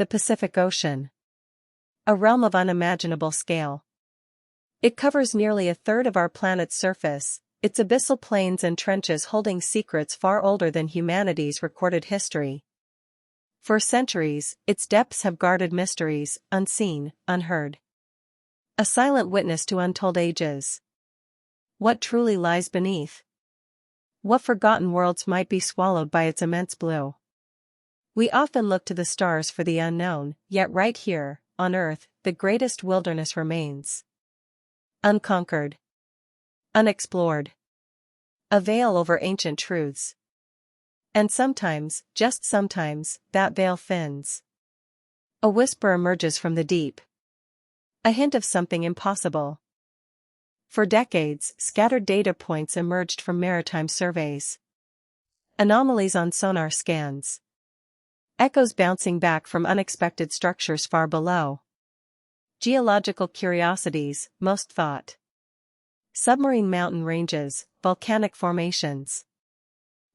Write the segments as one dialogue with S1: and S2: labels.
S1: The Pacific Ocean. A realm of unimaginable scale. It covers nearly a third of our planet's surface, its abyssal plains and trenches holding secrets far older than humanity's recorded history. For centuries, its depths have guarded mysteries, unseen, unheard. A silent witness to untold ages. What truly lies beneath? What forgotten worlds might be swallowed by its immense blue? We often look to the stars for the unknown, yet right here, on Earth, the greatest wilderness remains. Unconquered. Unexplored. A veil over ancient truths. And sometimes, just sometimes, that veil thins. A whisper emerges from the deep. A hint of something impossible. For decades, scattered data points emerged from maritime surveys. Anomalies on sonar scans. Echoes bouncing back from unexpected structures far below. Geological curiosities, most thought. Submarine mountain ranges, volcanic formations.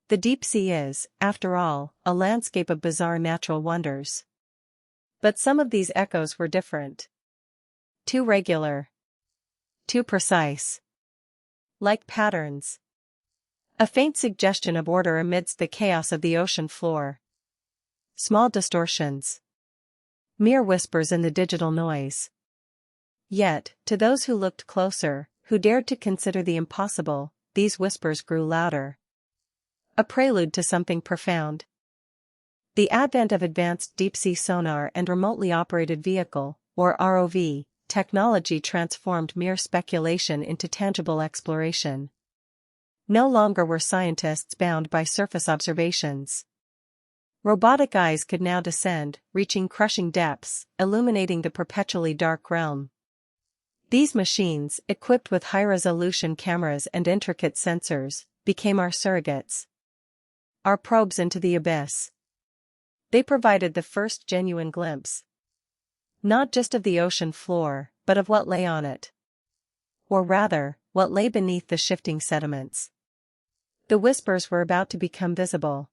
S1: The deep sea is, after all, a landscape of bizarre natural wonders. But some of these echoes were different. Too regular. Too precise. Like patterns. A faint suggestion of order amidst the chaos of the ocean floor. Small distortions. Mere whispers in the digital noise. Yet, to those who looked closer, who dared to consider the impossible, these whispers grew louder. A prelude to something profound. The advent of advanced deep-sea sonar and remotely operated vehicle, or ROV, technology transformed mere speculation into tangible exploration. No longer were scientists bound by surface observations. Robotic eyes could now descend, reaching crushing depths, illuminating the perpetually dark realm. These machines, equipped with high-resolution cameras and intricate sensors, became our surrogates. Our probes into the abyss. They provided the first genuine glimpse. Not just of the ocean floor, but of what lay on it. Or rather, what lay beneath the shifting sediments. The whispers were about to become visible.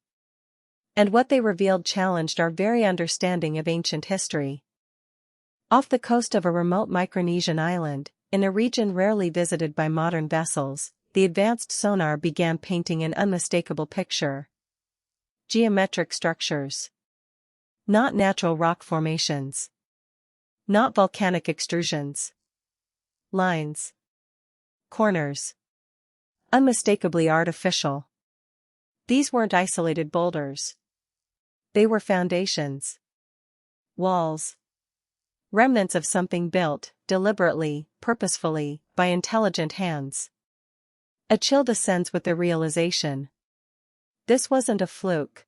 S1: And what they revealed challenged our very understanding of ancient history. Off the coast of a remote Micronesian island, in a region rarely visited by modern vessels, the advanced sonar began painting an unmistakable picture. Geometric structures. Not natural rock formations. Not volcanic extrusions. Lines. Corners. Unmistakably artificial. These weren't isolated boulders. They were foundations. Walls. Remnants of something built, deliberately, purposefully, by intelligent hands. A chill descends with the realization. This wasn't a fluke.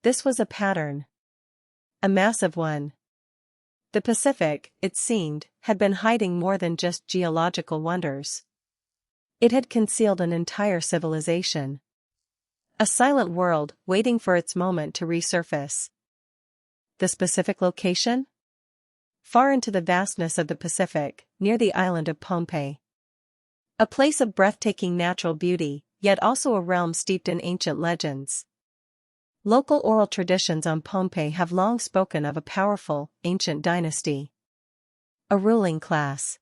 S1: This was a pattern. A massive one. The Pacific, it seemed, had been hiding more than just geological wonders. It had concealed an entire civilization. A silent world, waiting for its moment to resurface. The specific location? Far into the vastness of the Pacific, near the island of Pohnpei. A place of breathtaking natural beauty, yet also a realm steeped in ancient legends. Local oral traditions on Pohnpei have long spoken of a powerful, ancient dynasty. A ruling class.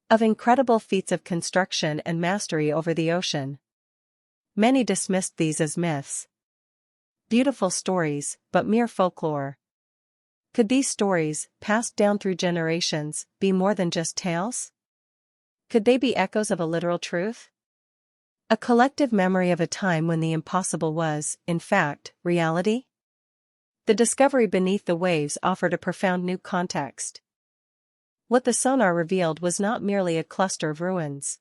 S1: Of incredible feats of construction and mastery over the ocean. Many dismissed these as myths. Beautiful stories, but mere folklore. Could these stories, passed down through generations, be more than just tales? Could they be echoes of a literal truth? A collective memory of a time when the impossible was, in fact, reality? The discovery beneath the waves offered a profound new context. What the sonar revealed was not merely a cluster of ruins.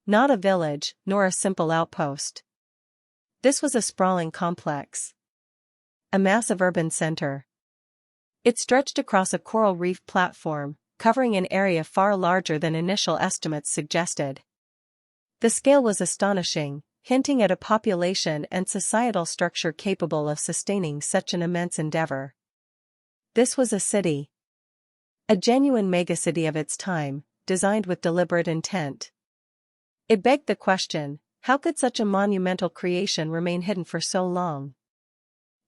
S1: Not a village, nor a simple outpost. This was a sprawling complex. A massive urban center. It stretched across a coral reef platform, covering an area far larger than initial estimates suggested. The scale was astonishing, hinting at a population and societal structure capable of sustaining such an immense endeavor. This was a city. A genuine megacity of its time, designed with deliberate intent. It begged the question, how could such a monumental creation remain hidden for so long?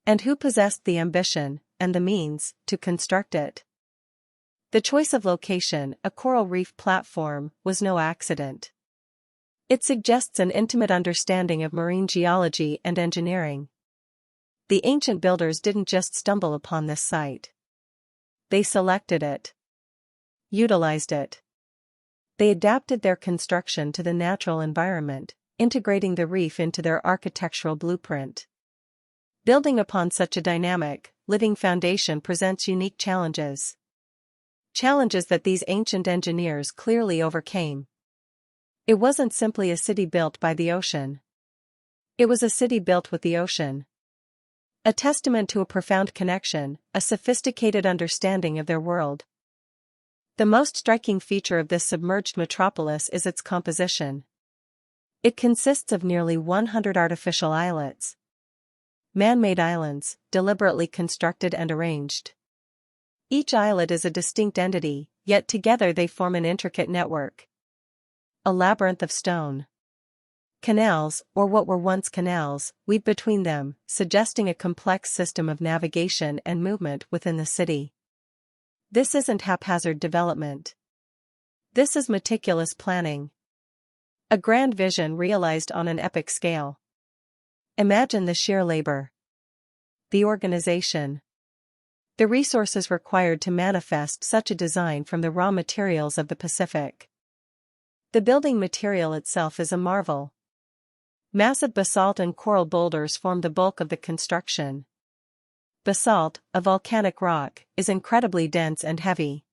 S1: And who possessed the ambition, and the means to construct it. The choice of location, a coral reef platform, was no accident. It suggests an intimate understanding of marine geology and engineering. The ancient builders didn't just stumble upon this site. They selected it, utilized it. They adapted their construction to the natural environment, integrating the reef into their architectural blueprint. Building upon such a dynamic, living foundation presents unique challenges. Challenges that these ancient engineers clearly overcame. It wasn't simply a city built by the ocean. It was a city built with the ocean. A testament to a profound connection, a sophisticated understanding of their world. The most striking feature of this submerged metropolis is its composition. It consists of nearly 100 artificial islets. Man-made islands, deliberately constructed and arranged. Each islet is a distinct entity, yet together they form an intricate network. A labyrinth of stone. Canals, or what were once canals, weave between them, suggesting a complex system of navigation and movement within the city. This isn't haphazard development. This is meticulous planning. A grand vision realized on an epic scale. Imagine the sheer labor. The organization. The resources required to manifest such a design from the raw materials of the Pacific. The building material itself is a marvel. Massive basalt and coral boulders form the bulk of the construction. Basalt, a volcanic rock, is incredibly dense and heavy.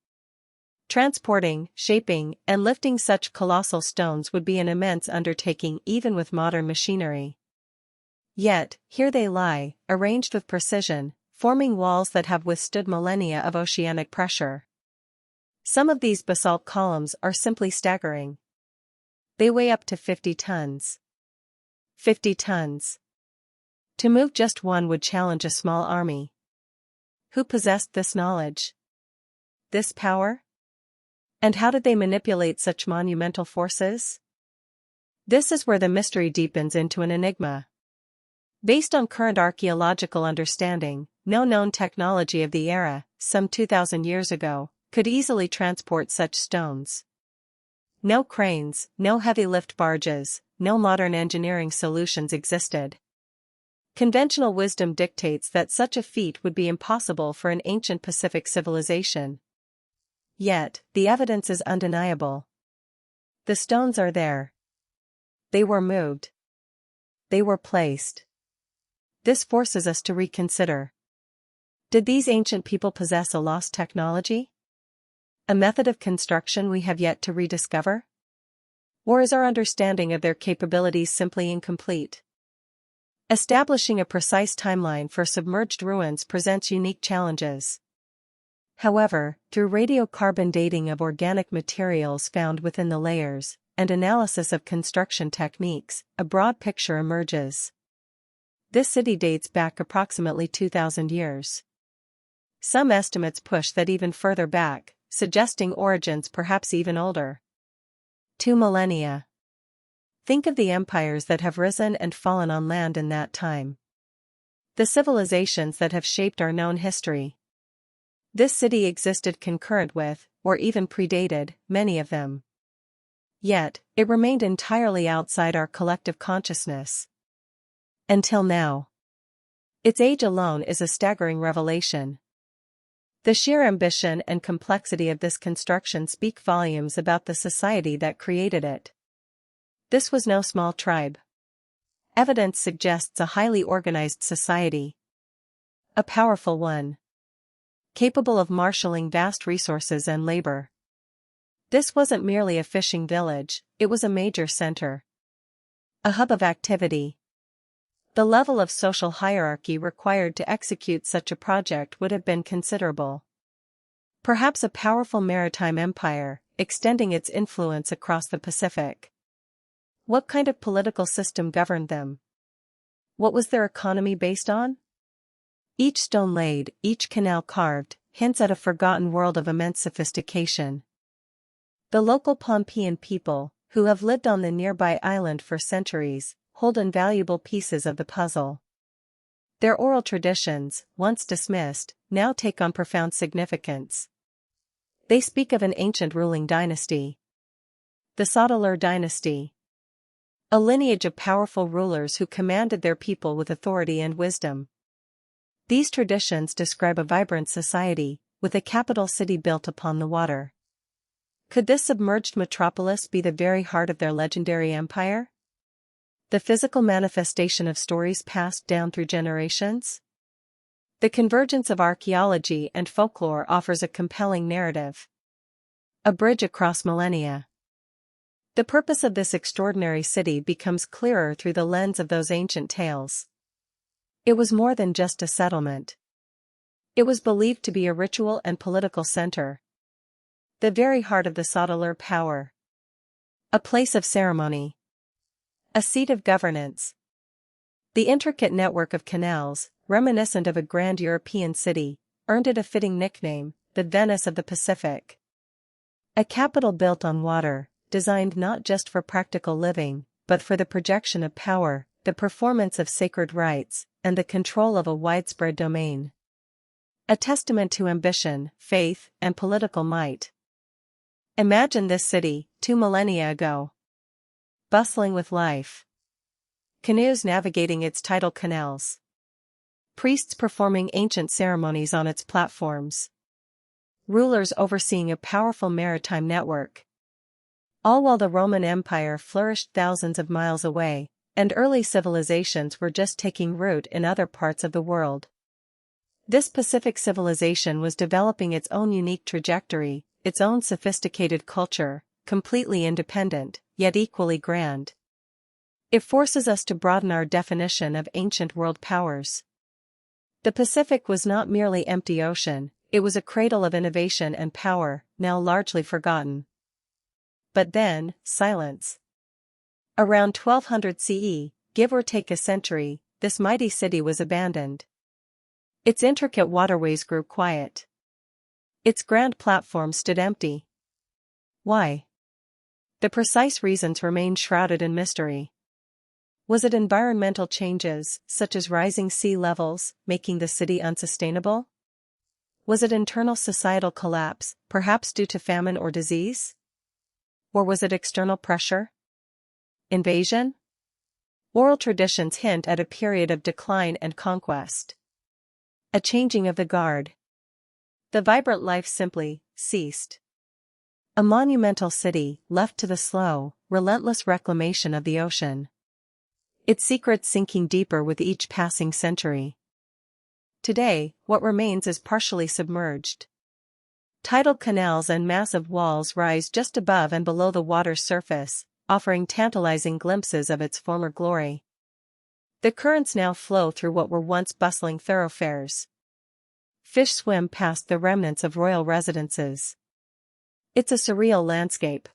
S1: Transporting, shaping, and lifting such colossal stones would be an immense undertaking even with modern machinery. Yet, here they lie, arranged with precision, forming walls that have withstood millennia of oceanic pressure. Some of these basalt columns are simply staggering. They weigh up to 50 tons. 50 tons. To move just one would challenge a small army. Who possessed this knowledge? This power? And how did they manipulate such monumental forces? This is where the mystery deepens into an enigma. Based on current archaeological understanding, no known technology of the era, some 2,000 years ago, could easily transport such stones. No cranes, no heavy lift barges, no modern engineering solutions existed. Conventional wisdom dictates that such a feat would be impossible for an ancient Pacific civilization. Yet, the evidence is undeniable. The stones are there. They were moved. They were placed. This forces us to reconsider. Did these ancient people possess a lost technology? A method of construction we have yet to rediscover? Or is our understanding of their capabilities simply incomplete? Establishing a precise timeline for submerged ruins presents unique challenges. However, through radiocarbon dating of organic materials found within the layers, and analysis of construction techniques, a broad picture emerges. This city dates back approximately 2,000 years. Some estimates push that even further back, suggesting origins perhaps even older. 2 millennia. Think of the empires that have risen and fallen on land in that time. The civilizations that have shaped our known history. This city existed concurrent with, or even predated, many of them. Yet, it remained entirely outside our collective consciousness. Until now. Its age alone is a staggering revelation. The sheer ambition and complexity of this construction speak volumes about the society that created it. This was no small tribe. Evidence suggests a highly organized society. A powerful one. Capable of marshalling vast resources and labor. This wasn't merely a fishing village, it was a major center. A hub of activity. The level of social hierarchy required to execute such a project would have been considerable. Perhaps a powerful maritime empire, extending its influence across the Pacific. What kind of political system governed them? What was their economy based on? Each stone laid, each canal carved, hints at a forgotten world of immense sophistication. The local Pohnpeian people, who have lived on the nearby island for centuries, hold invaluable pieces of the puzzle. Their oral traditions, once dismissed, now take on profound significance. They speak of an ancient ruling dynasty, the Sotaler dynasty, a lineage of powerful rulers who commanded their people with authority and wisdom. These traditions describe a vibrant society, with a capital city built upon the water. Could this submerged metropolis be the very heart of their legendary empire? The physical manifestation of stories passed down through generations? The convergence of archaeology and folklore offers a compelling narrative. A bridge across millennia. The purpose of this extraordinary city becomes clearer through the lens of those ancient tales. It was more than just a settlement. It was believed to be a ritual and political center. The very heart of the Sotaler power. A place of ceremony. A seat of governance. The intricate network of canals, reminiscent of a grand European city, earned it a fitting nickname, the Venice of the Pacific. A capital built on water, designed not just for practical living, but for the projection of power, the performance of sacred rites, and the control of a widespread domain. A testament to ambition, faith, and political might. Imagine this city, 2 millennia ago. Bustling with life. Canoes navigating its tidal canals. Priests performing ancient ceremonies on its platforms. Rulers overseeing a powerful maritime network. All while the Roman Empire flourished thousands of miles away, and early civilizations were just taking root in other parts of the world. This Pacific civilization was developing its own unique trajectory, its own sophisticated culture, completely independent, yet equally grand. It forces us to broaden our definition of ancient world powers. The Pacific was not merely empty ocean, it was a cradle of innovation and power, now largely forgotten. But then, silence. Around 1200 CE, give or take a century, this mighty city was abandoned. Its intricate waterways grew quiet. Its grand platforms stood empty. Why? The precise reasons remain shrouded in mystery. Was it environmental changes, such as rising sea levels, making the city unsustainable? Was it internal societal collapse, perhaps due to famine or disease? Or was it external pressure? Invasion? Oral traditions hint at a period of decline and conquest. A changing of the guard. The vibrant life simply ceased. A monumental city, left to the slow, relentless reclamation of the ocean. Its secrets sinking deeper with each passing century. Today, what remains is partially submerged. Tidal canals and massive walls rise just above and below the water's surface, offering tantalizing glimpses of its former glory. The currents now flow through what were once bustling thoroughfares. Fish swim past the remnants of royal residences. It's a surreal landscape.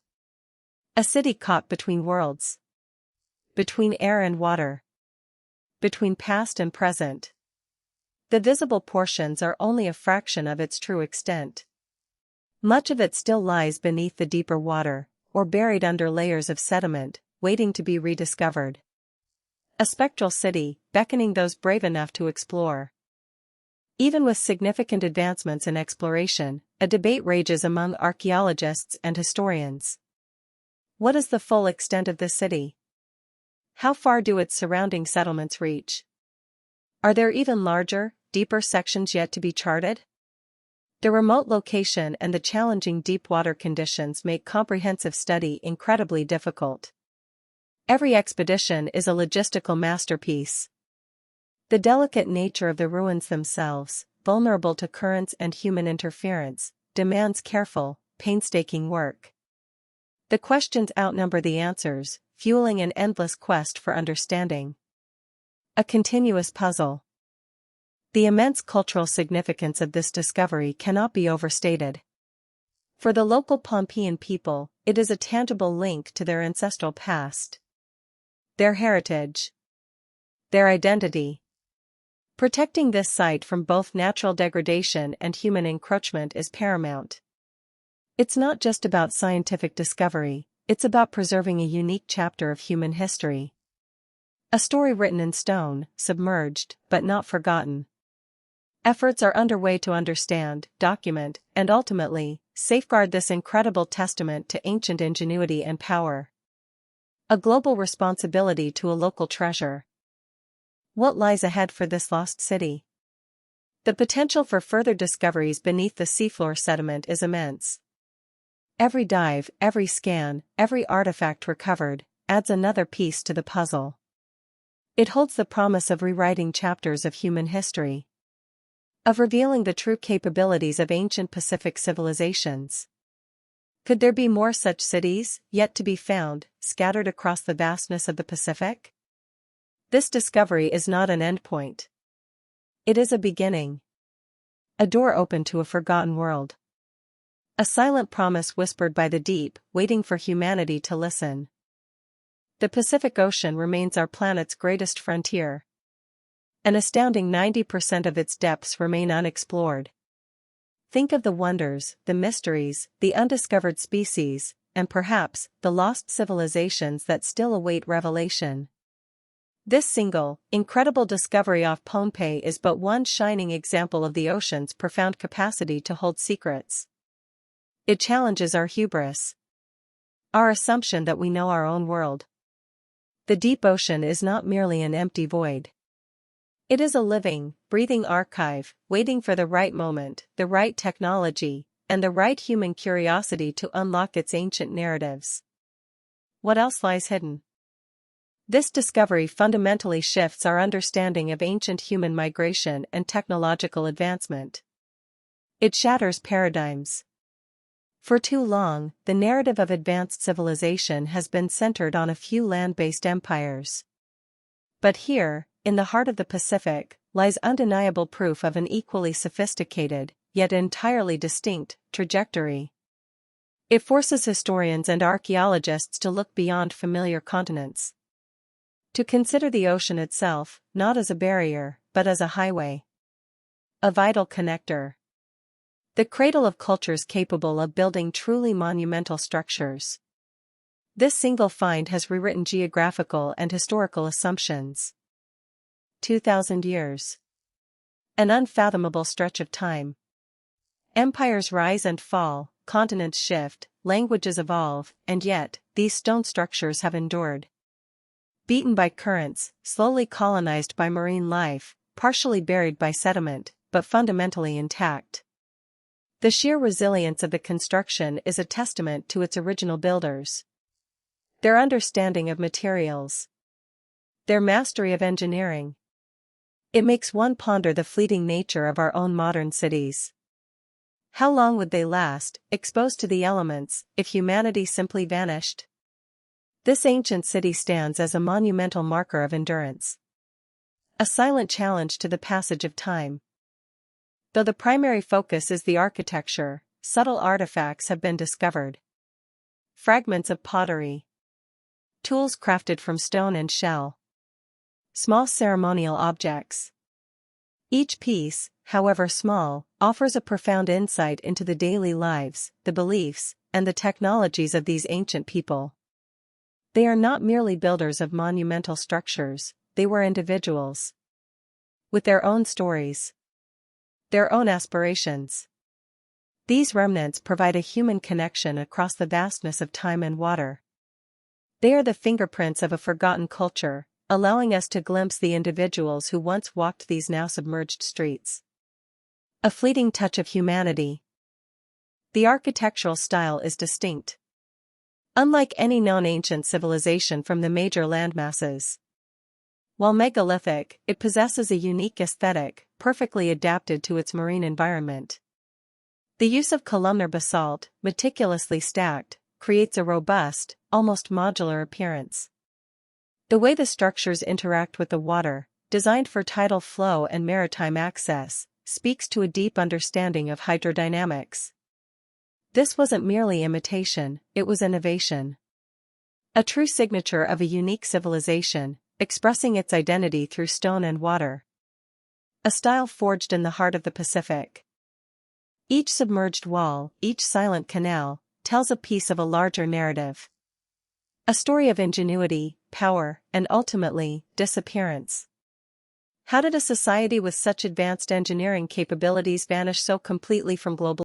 S1: A city caught between worlds. Between air and water. Between past and present. The visible portions are only a fraction of its true extent. Much of it still lies beneath the deeper water, or buried under layers of sediment, waiting to be rediscovered. A spectral city, beckoning those brave enough to explore. Even with significant advancements in exploration, a debate rages among archaeologists and historians. What is the full extent of this city? How far do its surrounding settlements reach? Are there even larger, deeper sections yet to be charted? The remote location and the challenging deep water conditions make comprehensive study incredibly difficult. Every expedition is a logistical masterpiece. The delicate nature of the ruins themselves, vulnerable to currents and human interference, demands careful, painstaking work. The questions outnumber the answers, fueling an endless quest for understanding. A continuous puzzle. The immense cultural significance of this discovery cannot be overstated. For the local Pompeian people, it is a tangible link to their ancestral past. Their heritage. Their identity. Protecting this site from both natural degradation and human encroachment is paramount. It's not just about scientific discovery, it's about preserving a unique chapter of human history. A story written in stone, submerged, but not forgotten. Efforts are underway to understand, document, and ultimately, safeguard this incredible testament to ancient ingenuity and power. A global responsibility to a local treasure. What lies ahead for this lost city? The potential for further discoveries beneath the seafloor sediment is immense. Every dive, every scan, every artifact recovered, adds another piece to the puzzle. It holds the promise of rewriting chapters of human history, of revealing the true capabilities of ancient Pacific civilizations. Could there be more such cities, yet to be found, scattered across the vastness of the Pacific? This discovery is not an endpoint. It is a beginning. A door open to a forgotten world. A silent promise whispered by the deep, waiting for humanity to listen. The Pacific Ocean remains our planet's greatest frontier. An astounding 90% of its depths remain unexplored. Think of the wonders, the mysteries, the undiscovered species, and perhaps, the lost civilizations that still await revelation. This single, incredible discovery off Pohnpei is but one shining example of the ocean's profound capacity to hold secrets. It challenges our hubris. Our assumption that we know our own world. The deep ocean is not merely an empty void. It is a living, breathing archive, waiting for the right moment, the right technology, and the right human curiosity to unlock its ancient narratives. What else lies hidden? This discovery fundamentally shifts our understanding of ancient human migration and technological advancement. It shatters paradigms. For too long, the narrative of advanced civilization has been centered on a few land-based empires. But here, in the heart of the Pacific, lies undeniable proof of an equally sophisticated, yet entirely distinct, trajectory. It forces historians and archaeologists to look beyond familiar continents. To consider the ocean itself, not as a barrier, but as a highway. A vital connector. The cradle of cultures capable of building truly monumental structures. This single find has rewritten geographical and historical assumptions. 2,000 years. An unfathomable stretch of time. Empires rise and fall, continents shift, languages evolve, and yet, these stone structures have endured. Beaten by currents, slowly colonized by marine life, partially buried by sediment, but fundamentally intact. The sheer resilience of the construction is a testament to its original builders. Their understanding of materials. Their mastery of engineering. It makes one ponder the fleeting nature of our own modern cities. How long would they last, exposed to the elements, if humanity simply vanished? This ancient city stands as a monumental marker of endurance. A silent challenge to the passage of time. Though the primary focus is the architecture, subtle artifacts have been discovered. Fragments of pottery. Tools crafted from stone and shell. Small ceremonial objects. Each piece, however small, offers a profound insight into the daily lives, the beliefs, and the technologies of these ancient people. They are not merely builders of monumental structures, they were individuals. With their own stories. Their own aspirations. These remnants provide a human connection across the vastness of time and water. They are the fingerprints of a forgotten culture, allowing us to glimpse the individuals who once walked these now submerged streets. A fleeting touch of humanity. The architectural style is distinct. Unlike any known ancient civilization from the major landmasses. While megalithic, it possesses a unique aesthetic, perfectly adapted to its marine environment. The use of columnar basalt, meticulously stacked, creates a robust, almost modular appearance. The way the structures interact with the water, designed for tidal flow and maritime access, speaks to a deep understanding of hydrodynamics. This wasn't merely imitation, it was innovation. A true signature of a unique civilization, expressing its identity through stone and water. A style forged in the heart of the Pacific. Each submerged wall, each silent canal, tells a piece of a larger narrative. A story of ingenuity, power, and ultimately, disappearance. How did a society with such advanced engineering capabilities vanish so completely from global?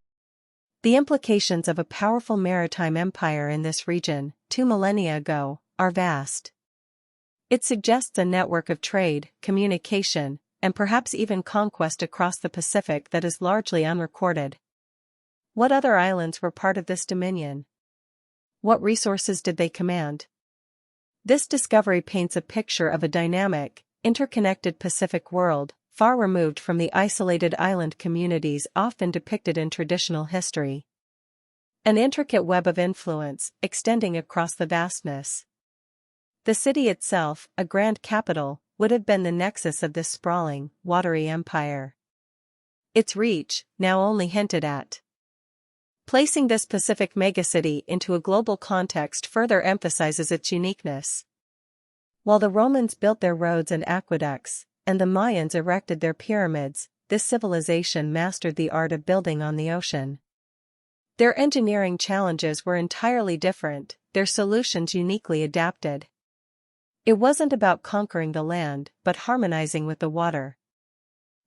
S1: The implications of a powerful maritime empire in this region, 2 millennia ago, are vast. It suggests a network of trade, communication, and perhaps even conquest across the Pacific that is largely unrecorded. What other islands were part of this dominion? What resources did they command? This discovery paints a picture of a dynamic, interconnected Pacific world, far removed from the isolated island communities often depicted in traditional history. An intricate web of influence, extending across the vastness. The city itself, a grand capital, would have been the nexus of this sprawling, watery empire. Its reach, now only hinted at. Placing this Pacific megacity into a global context further emphasizes its uniqueness. While the Romans built their roads and aqueducts, and the Mayans erected their pyramids, this civilization mastered the art of building on the ocean. Their engineering challenges were entirely different, their solutions uniquely adapted. It wasn't about conquering the land, but harmonizing with the water.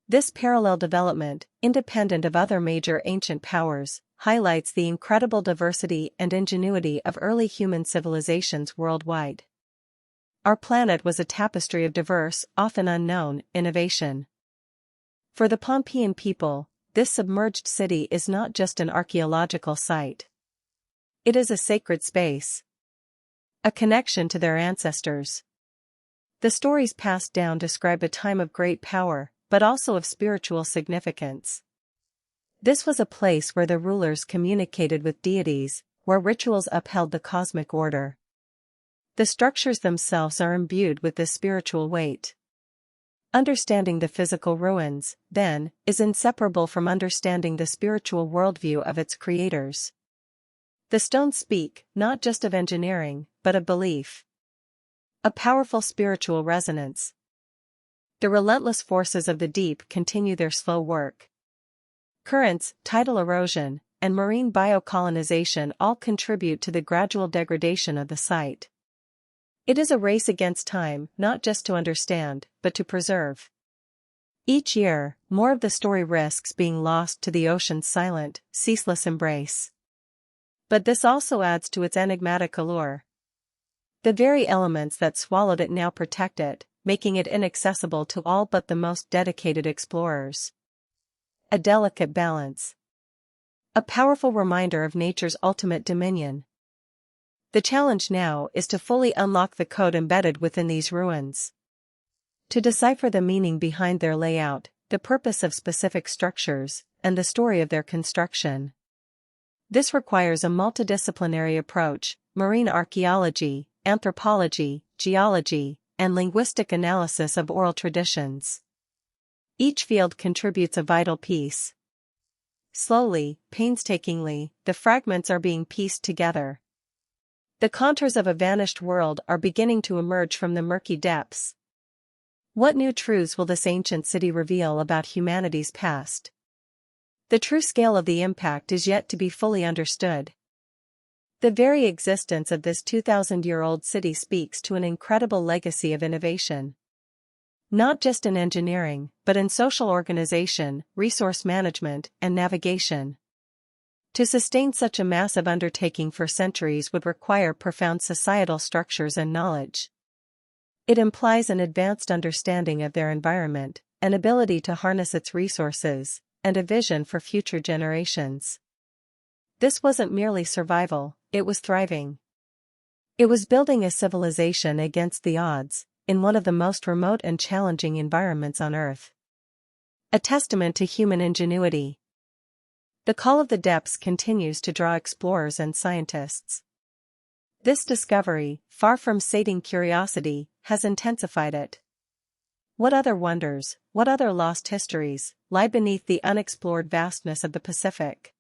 S1: This parallel development, independent of other major ancient powers, highlights the incredible diversity and ingenuity of early human civilizations worldwide. Our planet was a tapestry of diverse, often unknown, innovation. For the Pompeian people, this submerged city is not just an archaeological site. It is a sacred space. A connection to their ancestors. The stories passed down describe a time of great power, but also of spiritual significance. This was a place where the rulers communicated with deities, where rituals upheld the cosmic order. The structures themselves are imbued with this spiritual weight. Understanding the physical ruins, then, is inseparable from understanding the spiritual worldview of its creators. The stones speak, not just of engineering, but of belief. A powerful spiritual resonance. The relentless forces of the deep continue their slow work. Currents, tidal erosion, and marine biocolonization all contribute to the gradual degradation of the site. It is a race against time, not just to understand, but to preserve. Each year, more of the story risks being lost to the ocean's silent, ceaseless embrace. But this also adds to its enigmatic allure. The very elements that swallowed it now protect it, making it inaccessible to all but the most dedicated explorers. A delicate balance. A powerful reminder of nature's ultimate dominion. The challenge now is to fully unlock the code embedded within these ruins. To decipher the meaning behind their layout, the purpose of specific structures, and the story of their construction. This requires a multidisciplinary approach: marine archaeology, anthropology, geology, and linguistic analysis of oral traditions. Each field contributes a vital piece. Slowly, painstakingly, the fragments are being pieced together. The contours of a vanished world are beginning to emerge from the murky depths. What new truths will this ancient city reveal about humanity's past? The true scale of the impact is yet to be fully understood. The very existence of this 2,000-year-old city speaks to an incredible legacy of innovation. Not just in engineering, but in social organization, resource management, and navigation. To sustain such a massive undertaking for centuries would require profound societal structures and knowledge. It implies an advanced understanding of their environment, an ability to harness its resources, and a vision for future generations. This wasn't merely survival, it was thriving. It was building a civilization against the odds, in one of the most remote and challenging environments on Earth. A testament to human ingenuity. The call of the depths continues to draw explorers and scientists. This discovery, far from sating curiosity, has intensified it. What other wonders, what other lost histories, lie beneath the unexplored vastness of the Pacific?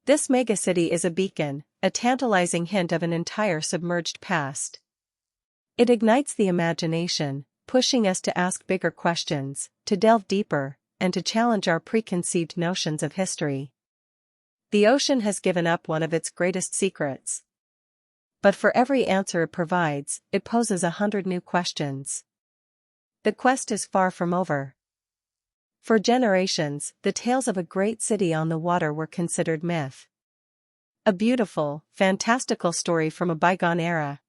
S1: This megacity is a beacon, a tantalizing hint of an entire submerged past. It ignites the imagination, pushing us to ask bigger questions, to delve deeper, and to challenge our preconceived notions of history. The ocean has given up one of its greatest secrets. But for every answer it provides, it poses 100 new questions. The quest is far from over. For generations, the tales of a great city on the water were considered myth. A beautiful, fantastical story from a bygone era.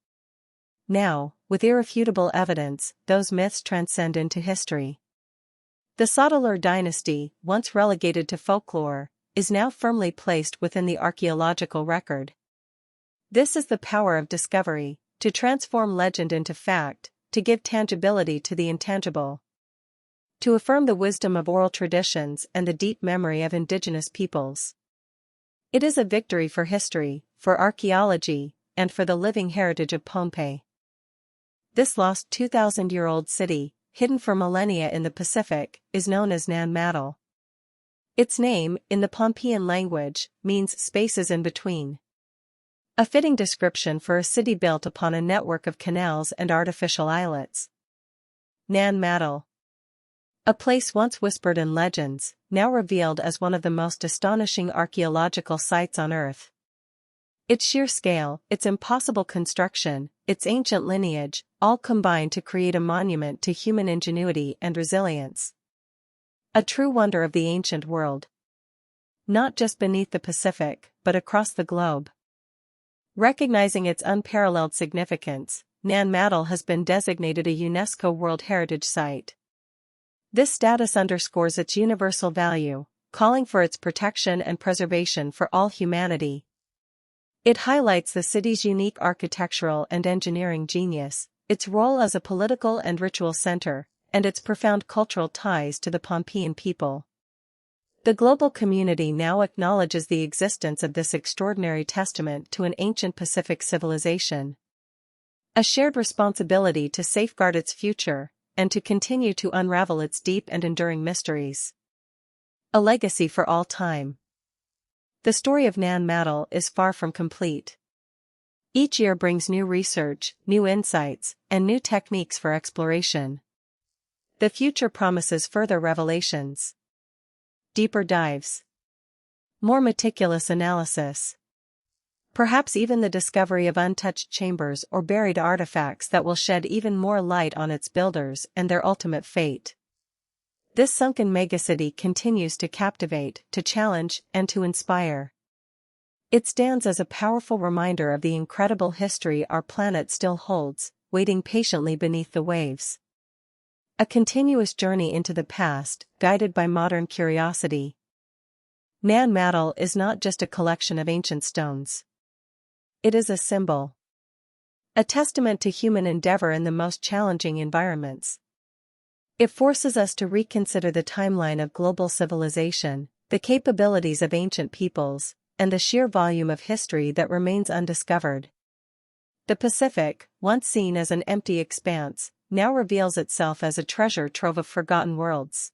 S1: Now, with irrefutable evidence, those myths transcend into history. The Sotolar dynasty, once relegated to folklore, is now firmly placed within the archaeological record. This is the power of discovery, to transform legend into fact, to give tangibility to the intangible. To affirm the wisdom of oral traditions and the deep memory of indigenous peoples. It is a victory for history, for archaeology, and for the living heritage of Pompeii. This lost 2,000-year-old city, hidden for millennia in the Pacific, is known as Nan Madol. Its name, in the Pompeian language, means spaces in between. A fitting description for a city built upon a network of canals and artificial islets. Nan Madol. A place once whispered in legends, now revealed as one of the most astonishing archaeological sites on Earth. Its sheer scale, its impossible construction, its ancient lineage, all combine to create a monument to human ingenuity and resilience. A true wonder of the ancient world. Not just beneath the Pacific, but across the globe. Recognizing its unparalleled significance, Nan Madol has been designated a UNESCO World Heritage Site. This status underscores its universal value, calling for its protection and preservation for all humanity. It highlights the city's unique architectural and engineering genius, its role as a political and ritual center, and its profound cultural ties to the Pompeian people. The global community now acknowledges the existence of this extraordinary testament to an ancient Pacific civilization. A shared responsibility to safeguard its future, and to continue to unravel its deep and enduring mysteries. A legacy for all time. The story of Nan Madol is far from complete. Each year brings new research, new insights, and new techniques for exploration. The future promises further revelations. Deeper dives. More meticulous analysis. Perhaps even the discovery of untouched chambers or buried artifacts that will shed even more light on its builders and their ultimate fate. This sunken megacity continues to captivate, to challenge, and to inspire. It stands as a powerful reminder of the incredible history our planet still holds, waiting patiently beneath the waves. A continuous journey into the past, guided by modern curiosity. Nan Madol is not just a collection of ancient stones. It is a symbol. A testament to human endeavor in the most challenging environments. It forces us to reconsider the timeline of global civilization, the capabilities of ancient peoples, and the sheer volume of history that remains undiscovered. The Pacific, once seen as an empty expanse, now reveals itself as a treasure trove of forgotten worlds.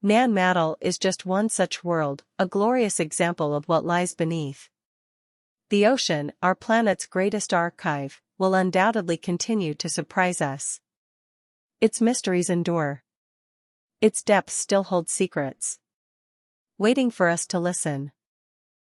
S1: Nan Madol is just one such world, a glorious example of what lies beneath. The ocean, our planet's greatest archive, will undoubtedly continue to surprise us. Its mysteries endure. Its depths still hold secrets, waiting for us to listen.